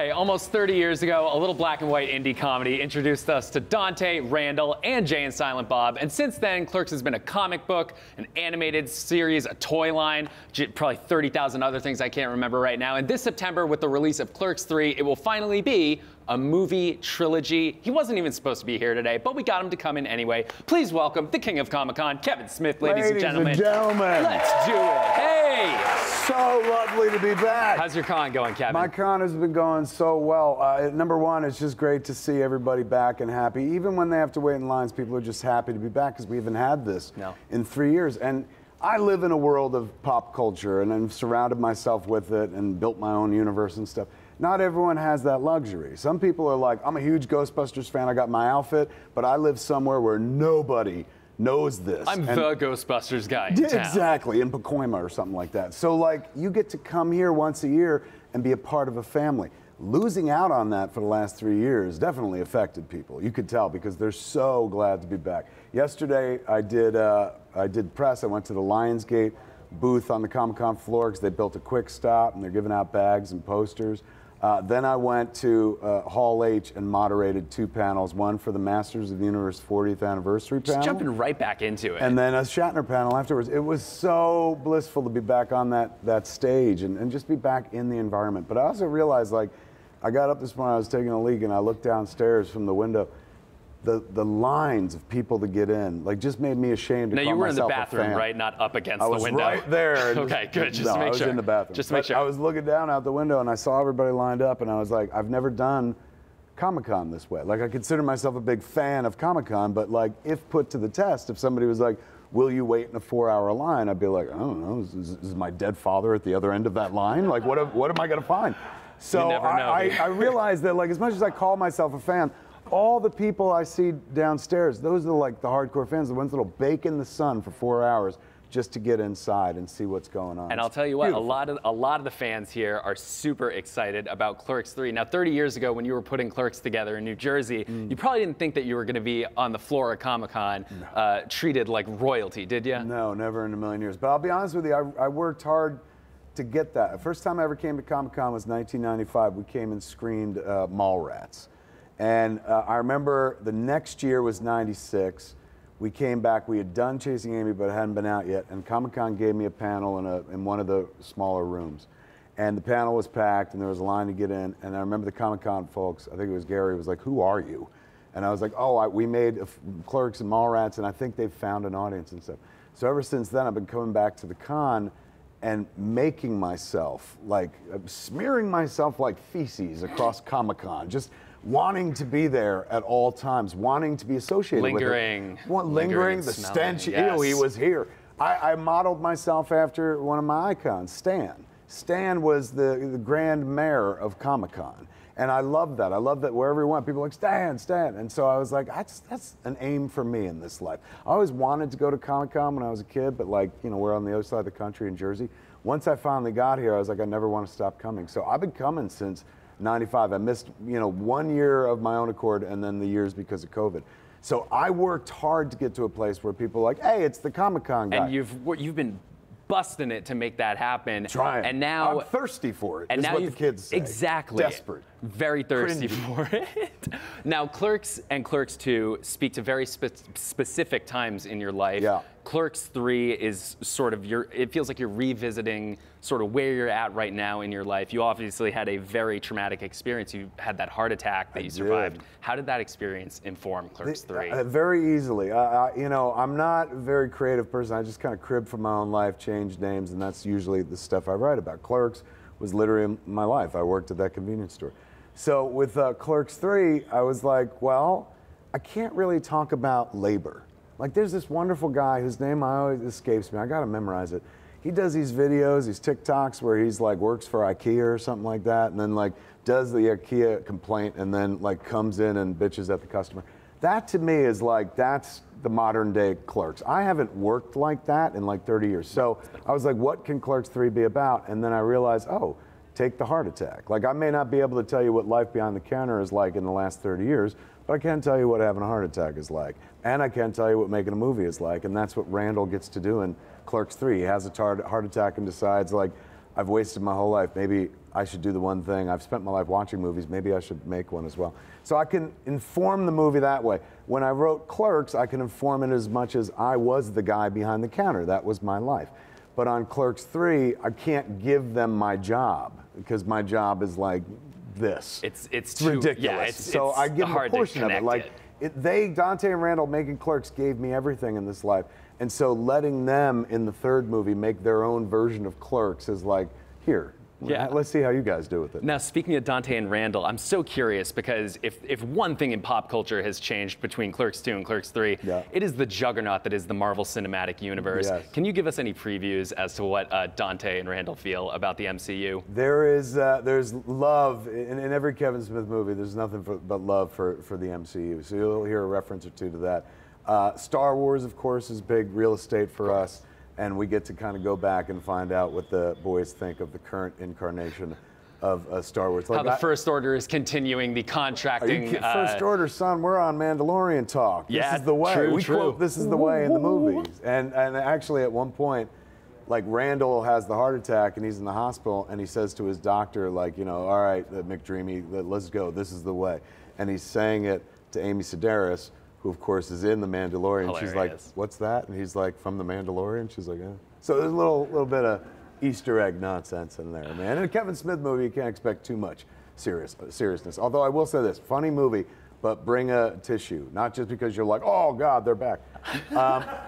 Hey, almost 30 years ago, a little black and white indie comedy introduced us to Dante, Randall, and Jay and Silent Bob. And since then, Clerks has been a comic book, an animated series, a toy line, probably 30,000 other things I can't remember right now. And this September, with the release of Clerks 3, it will finally be a movie trilogy. He wasn't even supposed to be here today, but we got him to come in anyway. Please welcome the King of Comic-Con, Kevin Smith, ladies and gentlemen. Let's do it. Hey! So lovely to be back. How's your con going, Kevin? My con has been going so well. Number one, it's just great to see everybody back and happy. Even when they have to wait in lines, people are just happy to be back because we haven't had this in 3 years. And I live in a world of pop culture, and I've surrounded myself with it and built my own universe and stuff. Not everyone has that luxury. Some people are like, I'm a huge Ghostbusters fan, I got my outfit, but I live somewhere where nobody knows this. I'm the Ghostbusters guy in town. Exactly, in Pacoima or something like that. So like, you get to come here once a year and be a part of a family. Losing out on that for the last 3 years definitely affected people. You could tell because they're so glad to be back. Yesterday, I did press. I went to the Lionsgate booth on the Comic-Con floor because they built a quick stop and they're giving out bags and posters. Then I went to Hall H and moderated 2 panels, one for the Masters of the Universe 40th anniversary panel. Just jumping right back into it. And then a Shatner panel afterwards. It was so blissful to be back on that stage and just be back in the environment. But I also realized, like, I got up this morning, I was taking a leak, and I looked downstairs from the window. The lines of people to get in, like, just made me ashamed to call myself a fan. Now, you were in the bathroom, right? Not up against the window? I was right there. Okay, good. Just to make sure. I was in the bathroom. Just to make sure. I was looking down out the window, and I saw everybody lined up, and I was like, I've never done Comic-Con this way. Like, I consider myself a big fan of Comic-Con, but, like, if put to the test, if somebody was like, will you wait in a 4-hour line? I'd be like, I don't know, is my dead father at the other end of that line? Like, what am I going to find? So you never know, I realized that, like, as much as I call myself a fan, all the people I see downstairs, those are like the hardcore fans, the ones that'll bake in the sun for 4 hours just to get inside and see what's going on. And I'll tell you what, a lot of the fans here are super excited about Clerks 3. Now, 30 years ago, when you were putting Clerks together in New Jersey, you probably didn't think that you were going to be on the floor of Comic-Con treated like royalty, did you? No, never in a million years. But I'll be honest with you, I worked hard to get that. The first time I ever came to Comic-Con was 1995. We came and screened Mallrats. And I remember the next year was 96. We came back, we had done Chasing Amy, but it hadn't been out yet. And Comic-Con gave me a panel in one of the smaller rooms. And the panel was packed and there was a line to get in. And I remember the Comic-Con folks, I think it was Gary, was like, who are you? And I was like, oh, we made Clerks and Mallrats, and I think they've found an audience and stuff. So ever since then, I've been coming back to the con and making myself, like, smearing myself like feces across Comic-Con. Just wanting to be there at all times, wanting to be associated with it. Lingering, the stench, yes. Ew, he was here. I modeled myself after one of my icons, Stan. Stan was the grand mayor of Comic-Con. And I love that. I love that wherever he went, people were like, Stan, Stan. And so I was like, that's an aim for me in this life. I always wanted to go to Comic-Con when I was a kid, but, like, you know, we're on the other side of the country in Jersey. Once I finally got here, I was like, I never want to stop coming. So I've been coming since 95. I missed, 1 year of my own accord and then the years because of COVID. So I worked hard to get to a place where people are like, hey, it's the Comic-Con guy. And you've been busting it to make that happen. Trying. And now I'm thirsty for it. And is now what the kids say. Exactly. Desperate. Very thirsty for it. Now, Clerks and Clerks 2 speak to very specific times in your life. Yeah. Clerks 3 is sort of it feels like you're revisiting sort of where you're at right now in your life. You obviously had a very traumatic experience. You had that heart attack that you survived. How did that experience inform Clerks 3? Very easily. I'm not a very creative person. I just kind of crib from my own life, change names, and that's usually the stuff I write about. Clerks was literally my life. I worked at that convenience store. So with Clerks 3, I was like, well, I can't really talk about labor. Like, there's this wonderful guy whose name always escapes me. I gotta memorize it. He does these videos, these TikToks where he's like works for IKEA or something like that, and then like does the IKEA complaint and then like comes in and bitches at the customer. That to me is like, that's the modern day Clerks. I haven't worked like that in like 30 years. So I was like, what can Clerks 3 be about? And then I realized, oh, take the heart attack. Like, I may not be able to tell you what life behind the counter is like in the last 30 years, but I can tell you what having a heart attack is like. And I can tell you what making a movie is like, and that's what Randall gets to do in Clerks 3. He has a heart attack and decides, like, I've wasted my whole life. Maybe I should do the one thing. I've spent my life watching movies. Maybe I should make one as well. So I can inform the movie that way. When I wrote Clerks, I can inform it as much as I was the guy behind the counter. That was my life. But on Clerks 3, I can't give them my job because my job is like this. It's too ridiculous. Yeah, so I give them a portion of it. Like Dante and Randall making Clerks gave me everything in this life. And so letting them in the third movie make their own version of Clerks is like, here. Yeah. Let's see how you guys do with it. Now, speaking of Dante and Randall, I'm so curious because if one thing in pop culture has changed between Clerks 2 and Clerks 3, it is the juggernaut that is the Marvel Cinematic Universe. Yes. Can you give us any previews as to what Dante and Randall feel about the MCU? There's love in every Kevin Smith movie. There's nothing but love for the MCU. So you'll hear a reference or two to that. Star Wars, of course, is big real estate for us. And we get to kind of go back and find out what the boys think of the current incarnation of Star Wars. Like how the First Order is continuing the contracting. First Order, son, we're on Mandalorian talk. This is the way. We quote, "This is the way" in the movies. And actually, at one point, like Randall has the heart attack and he's in the hospital, and he says to his doctor, like, you know, all right, McDreamy, let's go. This is the way. And he's saying it to Amy Sedaris, who of course is in The Mandalorian. Hilarious. She's like, "What's that?" And he's like, "From The Mandalorian." She's like, "Yeah." So there's a little bit of Easter egg nonsense in there, man. In a Kevin Smith movie, you can't expect too much seriousness. Although I will say this, funny movie, but bring a tissue. Not just because you're like, oh God, they're back.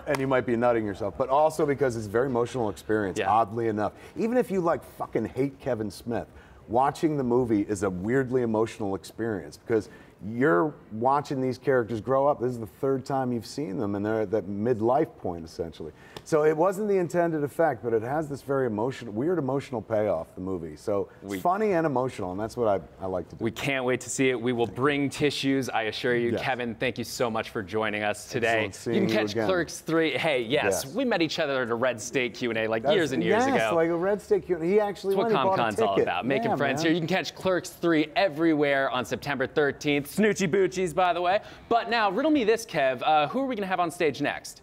And you might be nutting yourself, but also because it's a very emotional experience, oddly enough. Even if you like fucking hate Kevin Smith, watching the movie is a weirdly emotional experience because you're watching these characters grow up. This is the third time you've seen them, and they're at that midlife point, essentially. So it wasn't the intended effect, but it has this very weird emotional payoff, the movie. So it's funny and emotional, and that's what I like to do. We can't wait to see it. We will bring tissues, I assure you. Yes. Kevin, thank you so much for joining us today. You can catch Clerks 3. Hey, yes, we met each other at a Red State Q&A like years and years ago. Yes, like a Red State Q&A. He actually went and bought a ticket. That's what Comic-Con's all about, making friends here. You can catch Clerks 3 everywhere on September 13th. Snoochie Boochies, by the way. But now, riddle me this, Kev. Who are we going to have on stage next?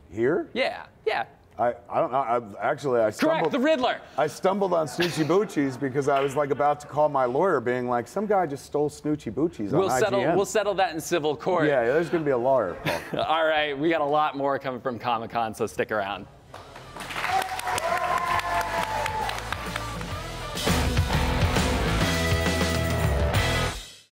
Here? Yeah. I don't know. I stumbled. Correct, the Riddler. I stumbled on Snoochie Boochies because I was like about to call my lawyer, being like, some guy just stole Snoochie Boochies on IGN. We'll settle that in civil court. Yeah, there's going to be a lawyer call. All right, we got a lot more coming from Comic-Con, so stick around.